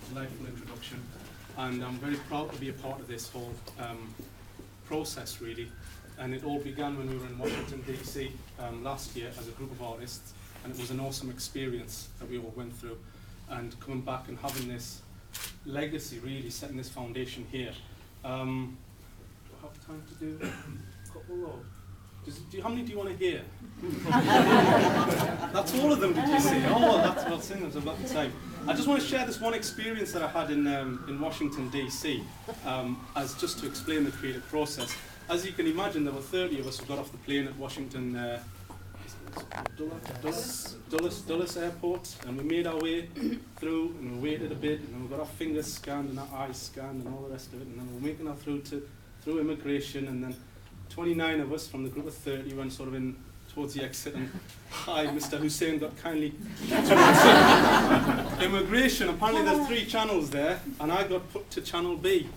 delightful introduction, and I'm very proud to be a part of this whole process, really. And it all began when we were in Washington, D.C. Last year as a group of artists, and it was an awesome experience that we all went through. And coming back and having this legacy, really setting this foundation here. Do I have time to do a couple or? How many do you want to hear? That's all of them, did you say? Oh, well, that's in there's a lot of time. I just want to share this one experience that I had in Washington, D.C. As just to explain the creative process. As you can imagine, there were 30 of us who got off the plane at Washington Dulles Airport, and we made our way through, and we waited a bit, and then we got our fingers scanned and our eyes scanned and all the rest of it, and then we were making our through immigration, and then 29 of us from the group of 30 went sort of in towards the exit, and hi, Mr. Hussein got kindly immigration. Apparently there's 3 channels there, and I got put to channel B.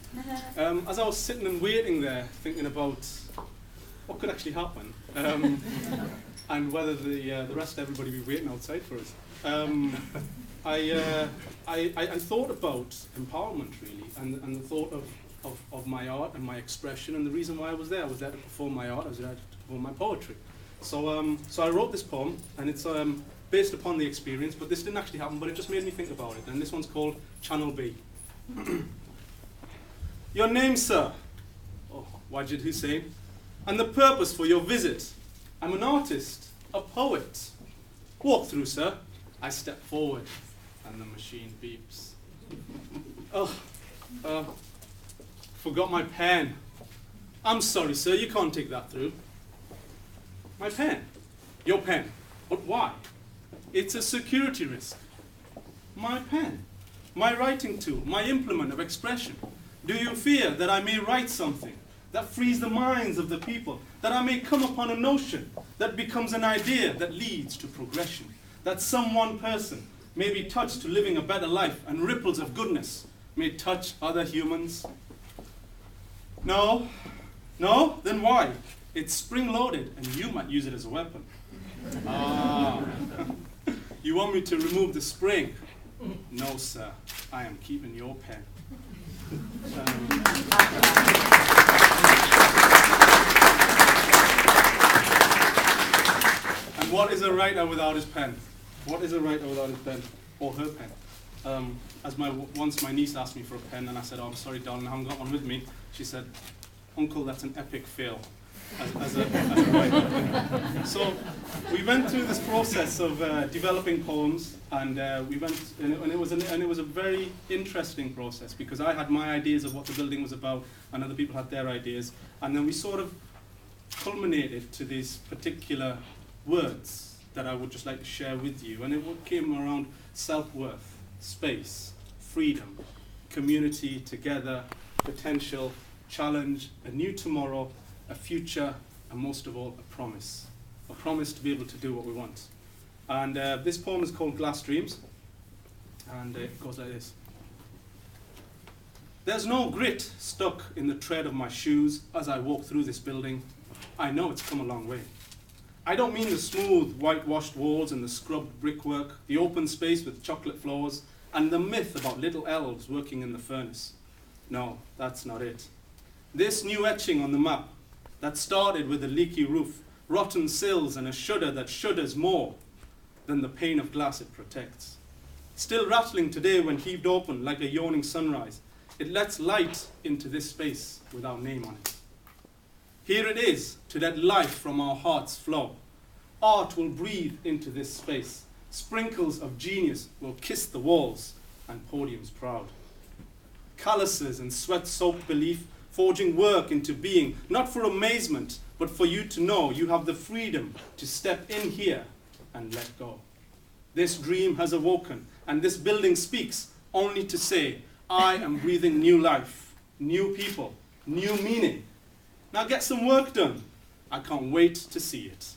As I was sitting and waiting there, thinking about what could actually happen, and whether the rest of everybody would be waiting outside for us. I thought about empowerment, really, and the thought of my art and my expression, and the reason why I was there to perform my art, I was there to perform my poetry. So I wrote this poem, and it's based upon the experience, but this didn't actually happen, but it just made me think about it, and this one's called Channel B. Your name, sir? Oh, Wajid Hussein. And the purpose for your visit? I'm an artist, a poet. Walk through, sir. I step forward, and the machine beeps. Forgot my pen. I'm sorry, sir, you can't take that through. My pen? Your pen. But why? It's a security risk. My pen. My writing tool. My implement of expression. Do you fear that I may write something that frees the minds of the people, that I may come upon a notion that becomes an idea that leads to progression, that some one person may be touched to living a better life, and ripples of goodness may touch other humans? No? No? Then why? It's spring-loaded, and you might use it as a weapon. Ah. You want me to remove the spring? No, sir. I am keeping your pen. And what is a writer without his pen? What is a writer without his pen? Or her pen? Once my niece asked me for a pen, and I said, oh, I'm sorry, darling, I haven't got one with me. She said, Uncle, that's an epic fail as a writer. So we went through this process of developing poems, and it was a very interesting process, because I had my ideas of what the building was about, and other people had their ideas, and then we sort of culminated to these particular words that I would just like to share with you, and it came around self-worth, space, freedom, community, together, potential, challenge, a new tomorrow, a future, and most of all, a promise to be able to do what we want. And this poem is called Glass Dreams, and it goes like this. There's no grit stuck in the tread of my shoes as I walk through this building. I know it's come a long way. I don't mean the smooth, whitewashed walls and the scrubbed brickwork, the open space with chocolate floors, and the myth about little elves working in the furnace. No, that's not it. This new etching on the map that started with a leaky roof, rotten sills, and a shudder that shudders more than the pane of glass it protects. Still rattling today when heaved open like a yawning sunrise, it lets light into this space with our name on it. Here it is, to let life from our hearts flow. Art will breathe into this space. Sprinkles of genius will kiss the walls and podiums proud. Calluses and sweat-soaked belief forging work into being, not for amazement, but for you to know you have the freedom to step in here and let go. This dream has awoken, and this building speaks only to say, I am breathing new life, new people, new meaning. Now get some work done. I can't wait to see it.